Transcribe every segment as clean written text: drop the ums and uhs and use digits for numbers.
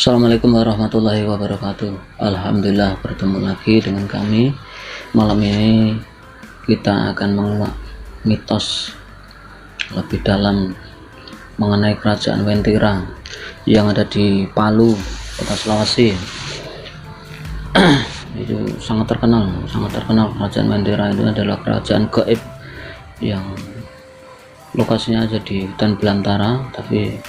Assalamualaikum warahmatullahi wabarakatuh. Alhamdulillah bertemu lagi dengan kami. Malam ini kita akan menguak mitos lebih dalam mengenai kerajaan Wentira yang ada di Palu, kota Sulawesi. Itu sangat terkenal kerajaan Wentira itu adalah kerajaan gaib yang lokasinya ada di hutan belantara, tapi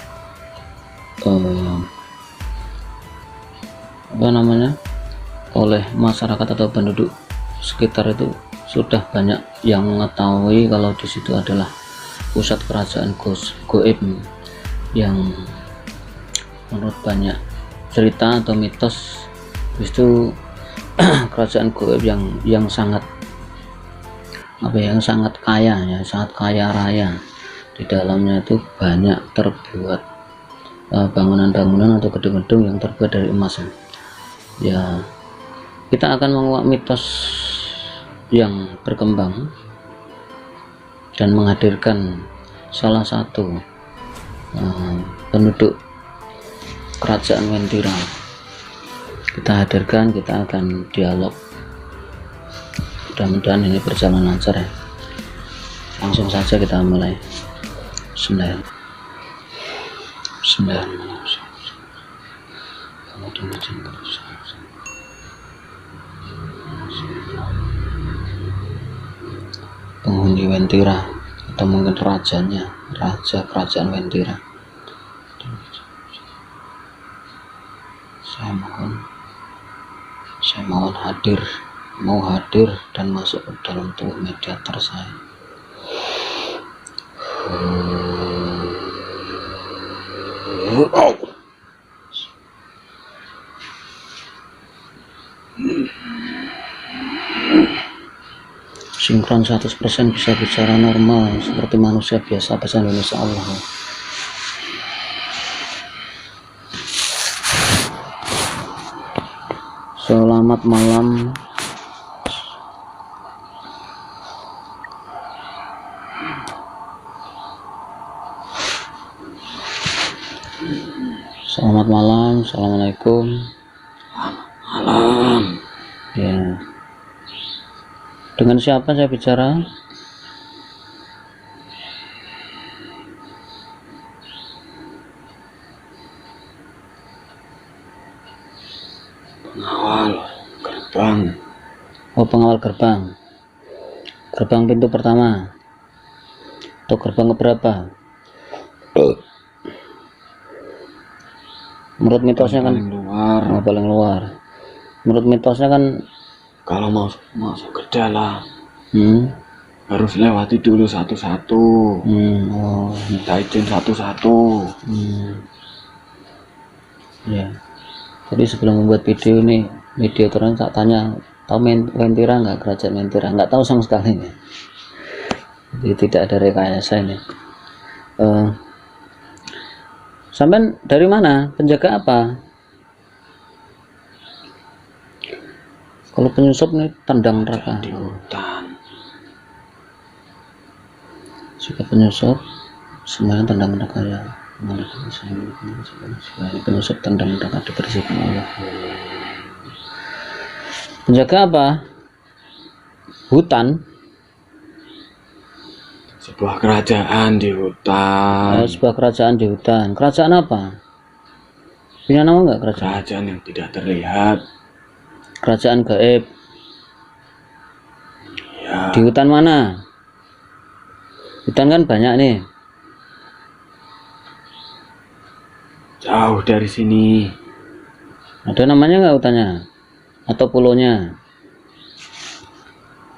oleh masyarakat atau penduduk sekitar itu sudah banyak yang mengetahui kalau di situ adalah pusat kerajaan gaib yang menurut banyak cerita atau mitos itu kerajaan gaib yang sangat kaya ya, sangat kaya raya. Di dalamnya itu banyak terbuat bangunan-bangunan atau gedung-gedung yang terbuat dari emas ya. Kita akan menguak mitos yang berkembang dan menghadirkan salah satu penduduk kerajaan Wentira. Kita hadirkan, kita akan dialog. Mudah-mudahan ini berjalan lancar ya. Langsung saja kita mulai. Penghuni Wentira atau mungkin rajanya, raja kerajaan Wentira. Saya mohon hadir dan masuk ke dalam tubuh mediator saya. Sinkron 100%, bisa bicara normal seperti manusia biasa, bahasa Indonesia. Allah. Selamat malam. Selamat malam. Assalamualaikum. Malam. Ya. Dengan siapa saya bicara? Pengawal gerbang. Oh, pengawal gerbang. Gerbang pintu pertama atau gerbang keberapa? Menurut mitosnya kan paling luar. Paling luar. Menurut mitosnya kan Kalau mau masuk ke dalam harus lewati dulu satu-satu. Minta izin satu-satu. Ya. Jadi sebelum membuat video ini, terus tak tanya, tahu Wentira nggak, kerajaan Wentira? Nggak tahu sama sekali nih. Jadi tidak ada rekayasa ini. Sampai dari mana? Penjaga apa? Kalau penyusup nih tandang neraka. Di hutan. Jika penyusup semuanya tandang neraka ya. Penyusup tandang neraka dibersihkan Allah. Penjaga apa? Hutan. Sebuah kerajaan di hutan. Sebuah kerajaan di hutan. Kerajaan apa? Punya nama nggak kerajaan? Kerajaan yang tidak terlihat. Kerajaan gaib. Ya. Di hutan mana? Hutan kan banyak nih. Jauh dari sini. Ada namanya nggak hutannya? Atau pulaunya?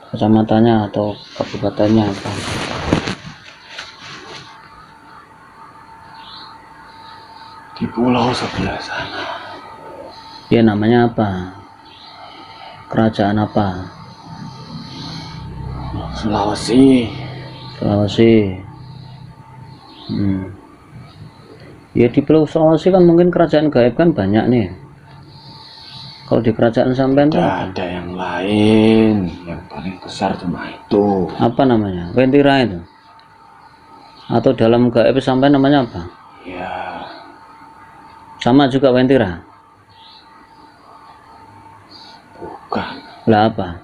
Kecamatannya atau kabupatennya apa? Di pulau sebelah sana. Ya, namanya apa? Kerajaan apa? Sulawesi. Ya, di Pulau Sulawesi kan mungkin kerajaan gaib kan banyak nih. Kalau di kerajaan sampean tuh Ada yang lain, yang paling besar cuma itu. apa namanya? Wentira itu? Atau dalam gaib sampean namanya apa? Ya, Sama juga Wentira. Bukan. Lah apa?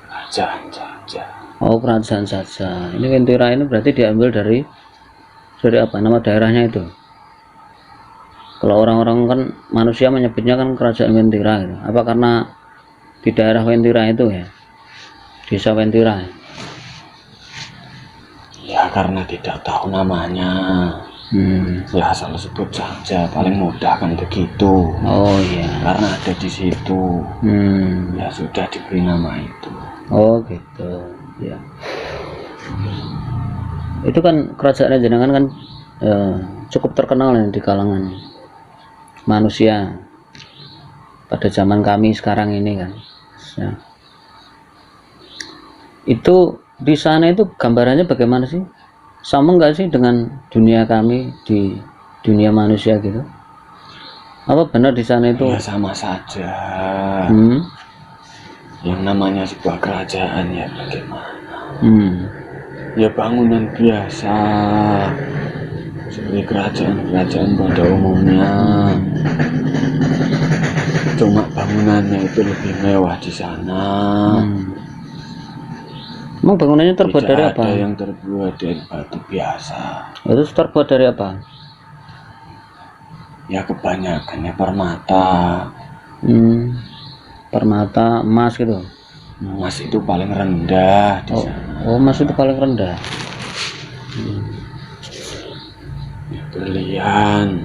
Kerajaan saja. Oh, kerajaan saja. Ini Wentira ini berarti diambil dari apa? Nama daerahnya itu. Kalau orang-orang kan manusia menyebutnya kan kerajaan Wentira gitu. Apa karena di daerah Wentira itu ya? Desa Wentira. Ya karena tidak tahu namanya. Ya asal sebut saja, paling mudah kan begitu. Oh iya. Karena ada di situ. Ya sudah diberi nama itu. Oh gitu. Ya. Itu kan kerajaan jenengan kan cukup terkenal ya di kalangan manusia pada zaman kami sekarang ini kan. Ya. Itu di sana itu gambarannya bagaimana sih? Sama enggak sih dengan dunia kami di dunia manusia gitu? Apa benar di sana itu? Ya sama saja. Yang namanya sebuah kerajaan ya bagaimana? Ya bangunan biasa seperti kerajaan-kerajaan pada umumnya. Cuma bangunannya itu lebih mewah di sana. Emang bangunannya terbuat dari apa? Ada yang terbuat dari batu biasa. Itu terbuat dari apa? Ya kebanyakannya permata. Permata, emas gitu. Emas itu paling rendah di sana. Oh, emas itu paling rendah. Ya, berlian.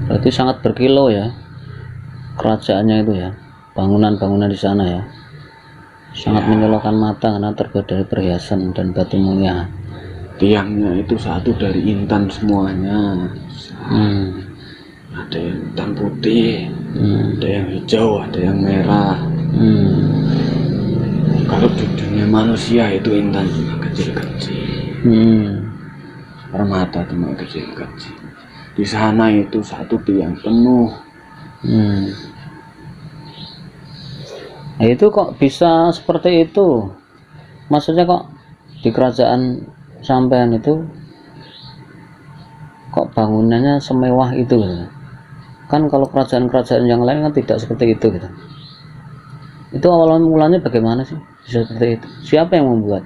Berarti sangat berkilau ya kerajaannya itu ya. Bangunan-bangunan di sana ya. Sangat menyilaukan mata karena terbuat dari perhiasan dan batu mulia. Tiangnya itu satu dari intan semuanya. Ada yang intan putih, ada yang hijau, ada yang merah. Kalau di dunia manusia itu intan cuma kecil-kecil. Permata cuma kecil-kecil. Di sana itu satu tiang penuh. Nah, itu kok bisa seperti itu? Maksudnya kok di kerajaan sampean itu kok bangunannya semewah itu gitu? Kan kalau kerajaan-kerajaan yang lain kan tidak seperti itu gitu. Itu awal mulanya bagaimana sih bisa seperti itu? Siapa yang membuat?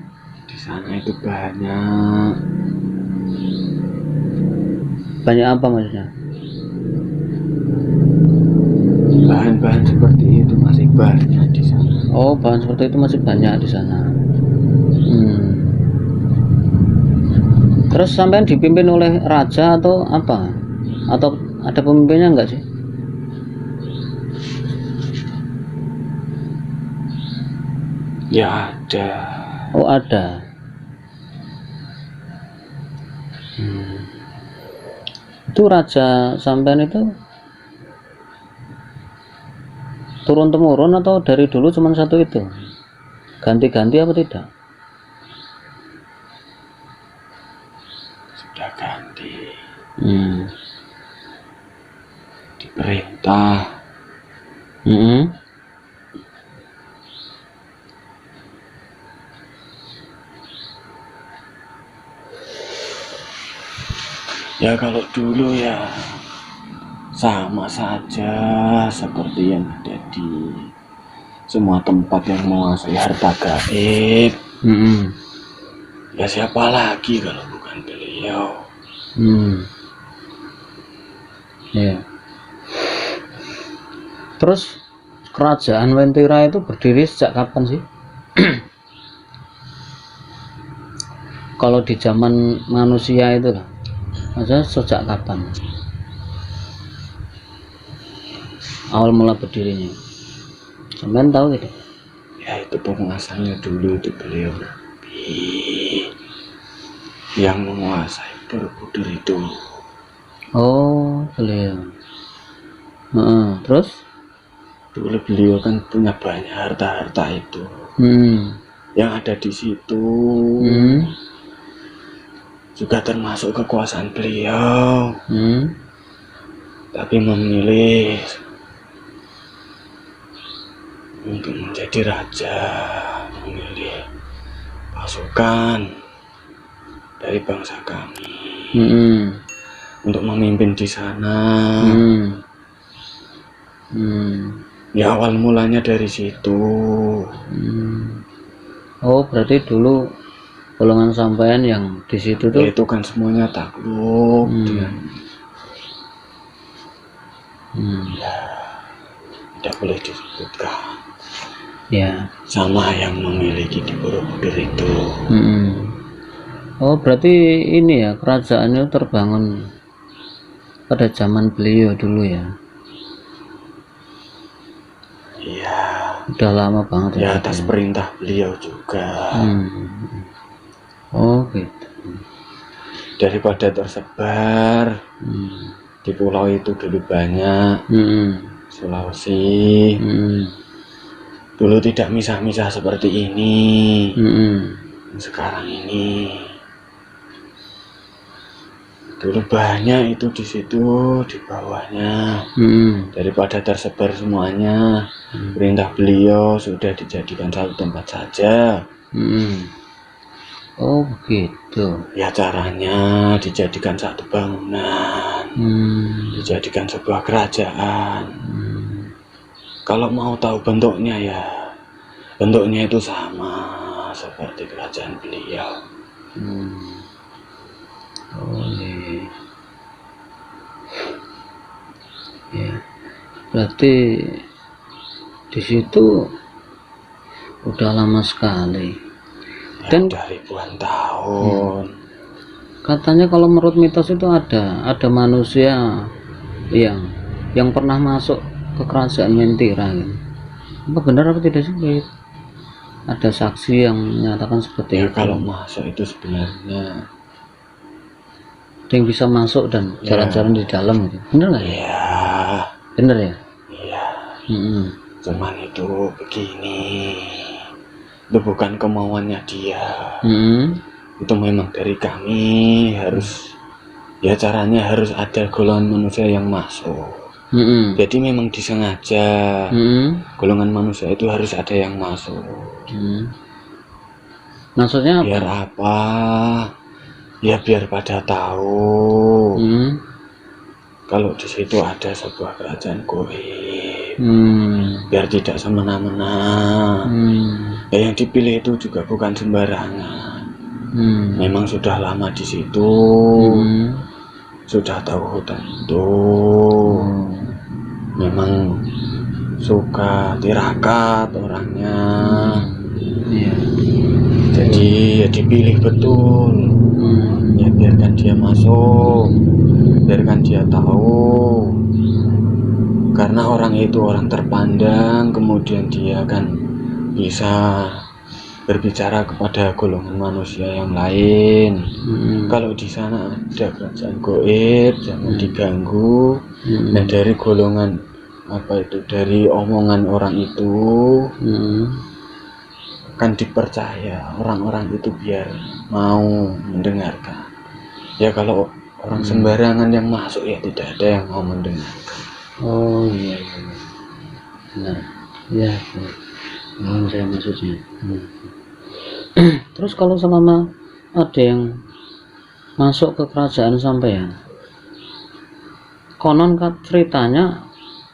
Di sana itu banyak. Banyak apa maksudnya? Bahan-bahan seperti itu masih banyak di sana. Oh, bahan seperti itu masih banyak di sana. Terus sampean dipimpin oleh raja atau apa? Atau ada pemimpinnya enggak sih? Ya ada. Oh ada. Itu raja sampean itu turun temurun atau dari dulu cuma satu itu? Ganti-ganti apa tidak? Sudah ganti. Diperintah. Ya kalau dulu ya sama saja seperti yang ada di semua tempat yang menguasai harta gaib. Ya siapa lagi kalau bukan beliau. Ya. Terus kerajaan Wentira itu berdiri sejak kapan sih? Kalau di zaman manusia itu lah, maksudnya sejak kapan? Awal mula berdirinya. Sampean tahu tidak? Ya itu penguasanya dulu itu beliau Nabi yang menguasai Borobudur itu. Oh, beliau. Terus? Dulu beliau kan punya banyak harta-harta itu. Yang ada di situ juga termasuk kekuasaan beliau. Tapi memilih untuk menjadi raja, memilih pasukan dari bangsa kami untuk memimpin di sana. Ya awal mulanya dari situ. Oh, berarti dulu golongan sampean yang di situ tuh Ya, itu kan semuanya takluk dia. Ya, tidak boleh disebutkan. ya. Sama yang memiliki di Borobudur itu. Oh, berarti ini ya, kerajaannya terbangun pada zaman beliau dulu ya. Iya. Udah lama banget Ya ya. atas perintah beliau juga. Oh gitu. Daripada tersebar di pulau itu dulu banyak. Sulawesi. Dulu tidak misah-misah seperti ini. Sekarang ini. Dulu banyak itu di situ, di bawahnya. Daripada tersebar semuanya, perintah beliau sudah dijadikan satu tempat saja. Oh begitu. Ya caranya dijadikan satu bangunan, dijadikan sebuah kerajaan. Kalau mau tahu bentuknya ya, bentuknya itu sama seperti kerajaan beliau. Oh iya. Ya, berarti di situ udah lama sekali. Ya, Dan udah ribuan tahun. Katanya kalau menurut mitos itu ada manusia yang pernah masuk ke kerajaan Mentira gitu. Apa benar apa tidak sih? Ada saksi yang menyatakan seperti Ya itu. kalau masuk itu sebenarnya Ada yang bisa masuk dan jalan-jalan di dalam gitu. Bener nggak ya? ya. Bener ya? Iya. Cuman itu begini. Itu bukan kemauannya dia. Itu memang dari kami harus, ya caranya harus ada golongan manusia yang masuk. Jadi memang disengaja golongan manusia itu harus ada yang masuk. Maksudnya apa? Biar apa? Ya biar pada tahu kalau di situ ada sebuah kerajaan goib. Biar tidak semena-mena. Ya, yang dipilih itu juga bukan sembarangan. Memang sudah lama di situ, sudah tahu hutan itu. Memang suka tirakat orangnya. Jadi ya dipilih betul. Ya biarkan dia masuk, biarkan dia tahu. Karena orang itu orang terpandang, kemudian dia kan bisa berbicara kepada golongan manusia yang lain. Kalau di sana ada kerajaan goib, jangan diganggu. Nah dari golongan apa itu, dari omongan orang itu kan dipercaya orang-orang itu biar mau mendengarkan. Ya kalau orang sembarangan yang masuk ya tidak ada yang mau mendengarkan. Oh iya, benar. Ya, paham saya maksudnya. Terus kalau selama ada yang masuk ke kerajaan sampean, konon ceritanya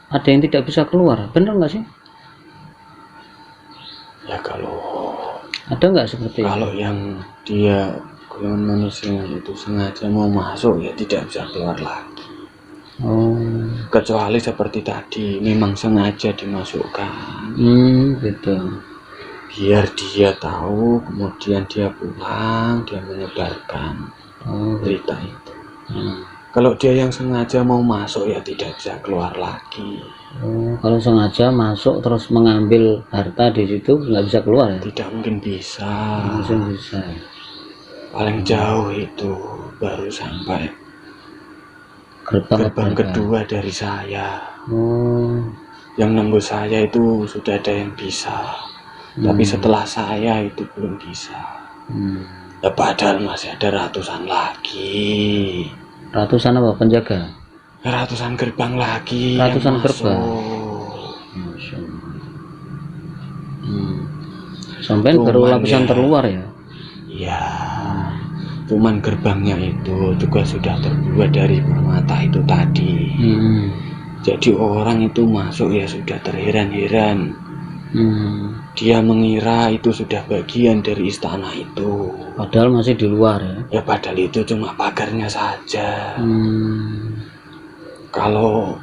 ada yang tidak bisa keluar, benar nggak sih? Ya kalau ada nggak seperti kalau itu? yang dia golongan manusia itu sengaja mau masuk ya tidak bisa keluar lagi. Kecuali seperti tadi memang sengaja dimasukkan. Gitu. Biar dia tahu, kemudian dia pulang, dia menyebarkan berita itu. Kalau dia yang sengaja mau masuk ya tidak bisa keluar lagi. Kalau sengaja masuk terus mengambil harta di situ nggak bisa keluar ya? Tidak mungkin bisa. Langsung bisa. Paling jauh itu baru sampai Gerbang kedua dari saya. Yang nembus saya itu sudah ada yang bisa. Tapi setelah saya itu belum bisa. Ya padahal masih ada ratusan lagi. Ratusan apa penjaga? Ratusan gerbang lagi. Ratusan yang gerbang. masuk. Sampai baru lapisan terluar ya? Ya, cuman gerbangnya itu juga sudah terbuat dari permata itu tadi. Jadi orang itu masuk ya sudah terheran-heran. Dia mengira itu sudah bagian dari istana itu. Padahal masih di luar ya. Ya padahal itu cuma pagarnya saja. Kalau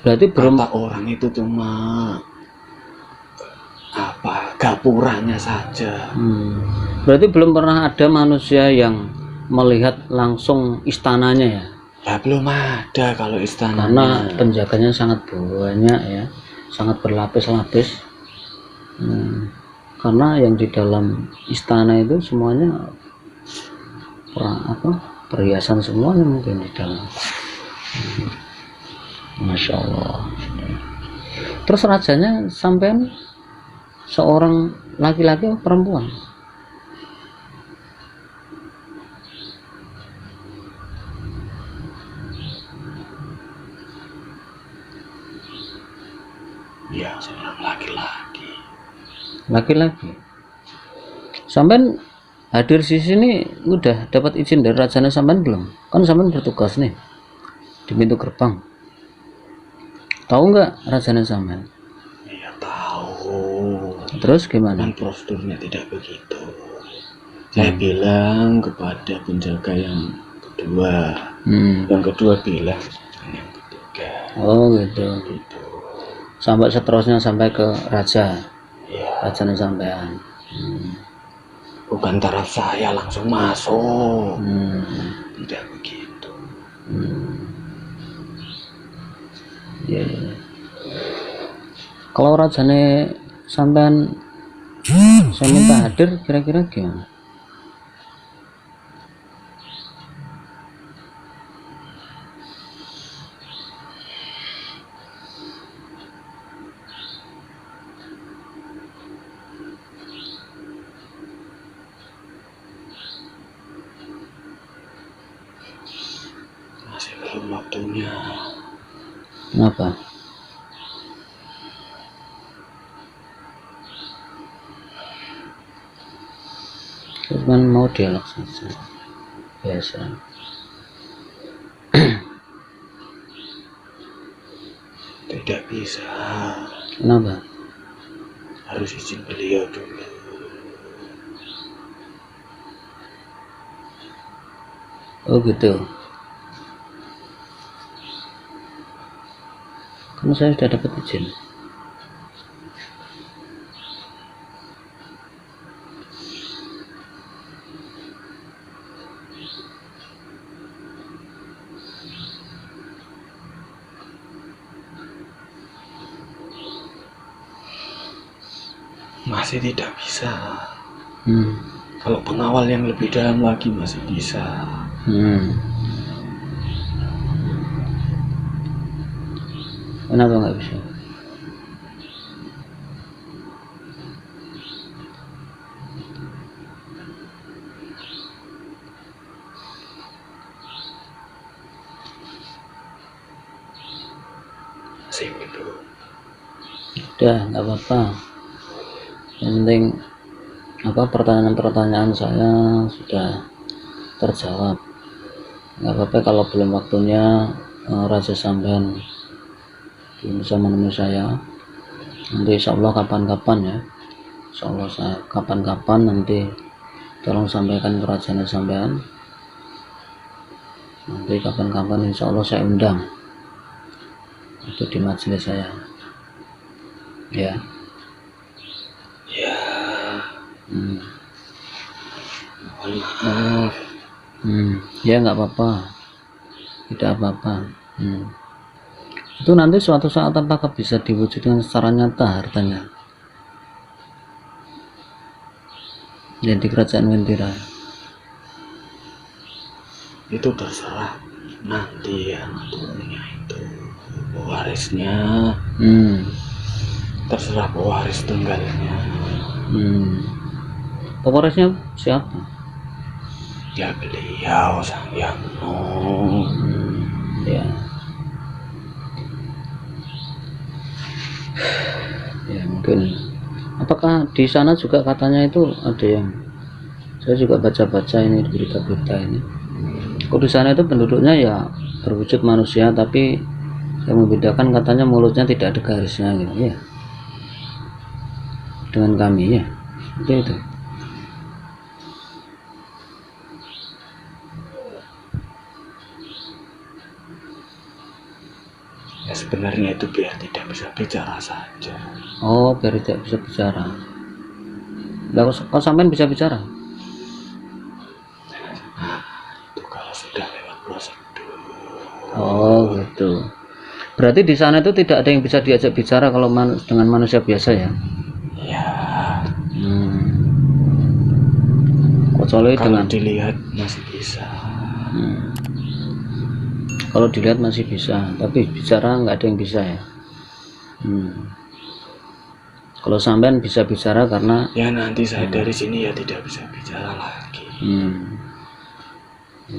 berarti kata orang itu cuma gapuranya saja. Berarti belum pernah ada manusia yang melihat langsung istananya ya? Ya belum ada kalau istananya. Karena penjaganya sangat banyak ya, sangat berlapis-lapis. Karena yang di dalam istana itu semuanya perhiasan semuanya mungkin di dalam. Masya Allah. Terus rajanya sampean seorang laki-laki atau perempuan? Ya, seorang laki-laki. Laki-laki. Sampean hadir di sini udah dapat izin dari rajanya sampean belum? Kan sampean bertugas nih di pintu gerbang. Tahu nggak rajanya sampean? Iya tahu. Terus gimana? Dan prosedurnya tidak begitu. Saya bilang kepada penjaga yang kedua, yang kedua bilang yang ketiga. Oh gitu. Sampai seterusnya sampai ke raja. Ya. Rajanya sampean. Bukan taraf saya langsung masuk. Tidak begitu. Ya. Kalau rajane sampean saya minta hadir, kira-kira gimana? Masih belum waktunya. Kenapa? Cuman mau dialog saja, biasa. Tidak bisa. Kenapa? Harus izin beliau dulu. Oh gitu. Kan saya sudah dapat izin. Masih tidak bisa. Kalau pengawal yang lebih dalam lagi masih bisa. Kenapa nggak bisa? Masih belum. Udah, nggak apa-apa. Yang penting pertanyaan-pertanyaan saya sudah terjawab. Nggak apa-apa kalau belum waktunya raja sampean bisa menemui saya. Nanti insya Allah kapan-kapan ya. Insya Allah saya kapan-kapan nanti tolong sampaikan ke rajanya sampean. Nanti kapan-kapan insya Allah saya undang itu di majelis saya. Ya. Ya. Mohon maaf. Ya nggak apa-apa, tidak apa-apa. Itu nanti suatu saat apakah bisa diwujudkan secara nyata hartanya yang di kerajaan Wentira? Itu terserah nanti yang punya itu pewarisnya. Terserah pewaris tunggalnya. Pewarisnya siapa? Ya beliau Sang Hyang Nong. Ya. Ya mungkin Apakah di sana juga katanya itu ada yang, saya juga baca-baca ini di berita-berita ini, kok di sana itu penduduknya ya berwujud manusia, tapi yang membedakan katanya mulutnya tidak ada garisnya gitu ya, dengan kami ya, seperti itu. Ya sebenarnya itu biar tidak bisa bicara saja. Oh, biar tidak bisa bicara. Lah kok sampean bisa bicara? Itu kalau sudah lewat prosedur. Oh gitu. Berarti di sana itu tidak ada yang bisa diajak bicara kalau dengan manusia biasa ya? Ya, Kecuali kalau dengan dilihat masih bisa. kalau dilihat masih bisa, tapi bicara nggak ada yang bisa ya. Kalau sampean bisa bicara karena Ya nanti saya dari sini ya tidak bisa bicara lagi.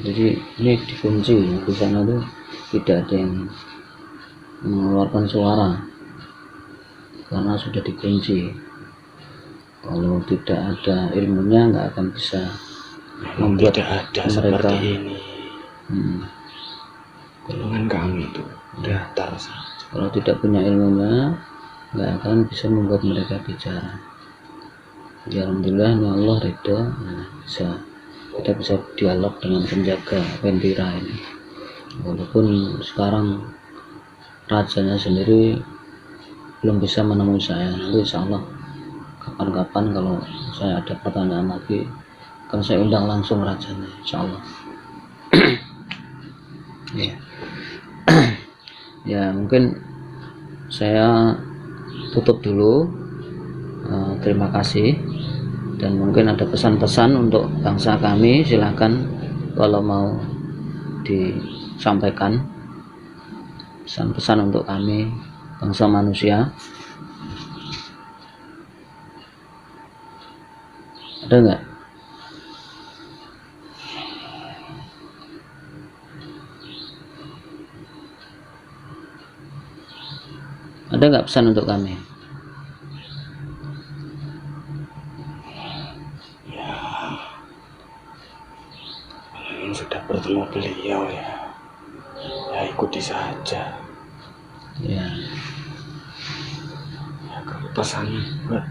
jadi ini dikunci di sana tuh, tidak ada yang mengeluarkan suara karena sudah dikunci. Kalau tidak ada ilmunya nggak akan bisa membuat Tidak ada mereka seperti ini. Golongan kami itu datar saja. kalau tidak punya ilmunya nggak akan bisa membuat mereka bicara. Ya alhamdulillah, ya Allah ridho, kita bisa dialog dengan penjaga Ventira ini, walaupun sekarang rajanya sendiri belum bisa menemui saya. Nanti insya Allah kapan-kapan kalau saya ada pertanyaan lagi akan saya undang langsung rajanya, insya Allah. Ya. Ya mungkin saya tutup dulu. Terima kasih, dan mungkin ada pesan-pesan untuk bangsa kami, silahkan kalau mau disampaikan pesan-pesan untuk kami bangsa manusia. Ada nggak? Ada nggak pesan untuk kami? Ini sudah bertemu beliau ya ikuti saja. Ya. Ya kalau pesannya buat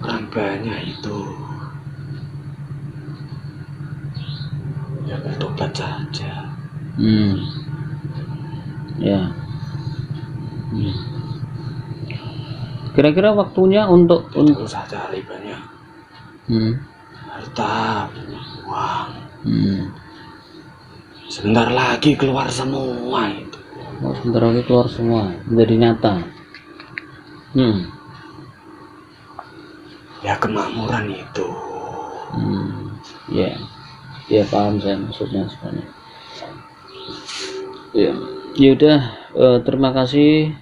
orang banyak itu ya bertobat saja. Ya. Kira-kira waktunya untuk Tidak usah cari banyak harta, banyak uang. Sebentar lagi keluar semua itu. Oh, sebentar lagi keluar semua, menjadi nyata. Ya kemakmuran itu. Ya paham saya maksudnya sebenarnya. Ya udah, terima kasih.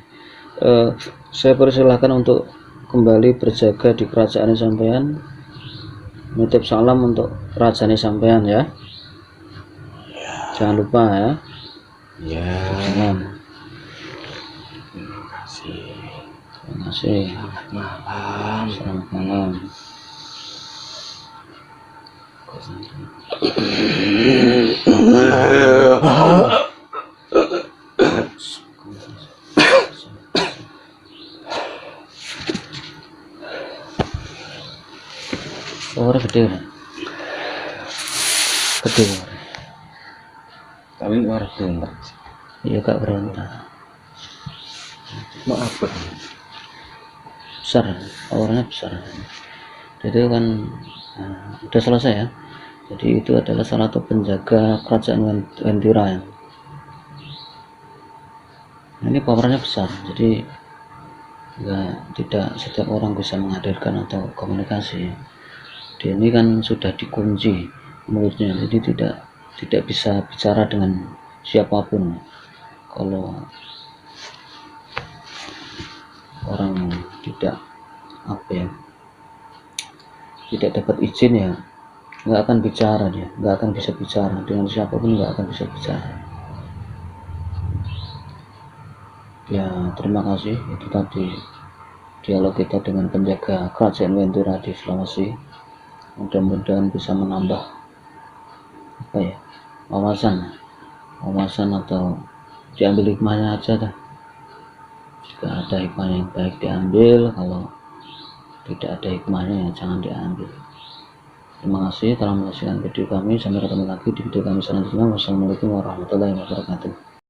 Saya persilahkan untuk kembali berjaga di kerajaan sampean. Nitip salam untuk kerajaan sampean ya. Jangan lupa ya. Ya. Salam. Terima kasih. Terima kasih. Selamat malam. Selamat malam. Suara gede kan? Gede suara. Tapi luar berontak. Iya kak berontak. Maaf Pak. Besar, powernya besar. Jadi kan udah selesai ya. Jadi itu adalah salah satu penjaga kerajaan Ventira ya. Ini powernya besar, jadi tidak setiap orang bisa menghadirkan atau komunikasi. Dia ini kan sudah dikunci mulutnya, jadi tidak bisa bicara dengan siapapun. Kalau orang tidak tidak dapat izin ya nggak akan bicara, dia nggak akan bisa bicara dengan siapapun, nggak akan bisa bicara. Ya terima kasih, itu tadi dialog kita dengan penjaga kerajaan Ventura di Sulawesi. Mudah-mudahan bisa menambah wawasan atau diambil hikmahnya aja dah. Jika ada hikmah yang baik diambil, kalau tidak ada hikmahnya ya jangan diambil. Terima kasih telah menyaksikan video kami. Sampai ketemu lagi di video kami selanjutnya. Wassalamualaikum warahmatullahi wabarakatuh.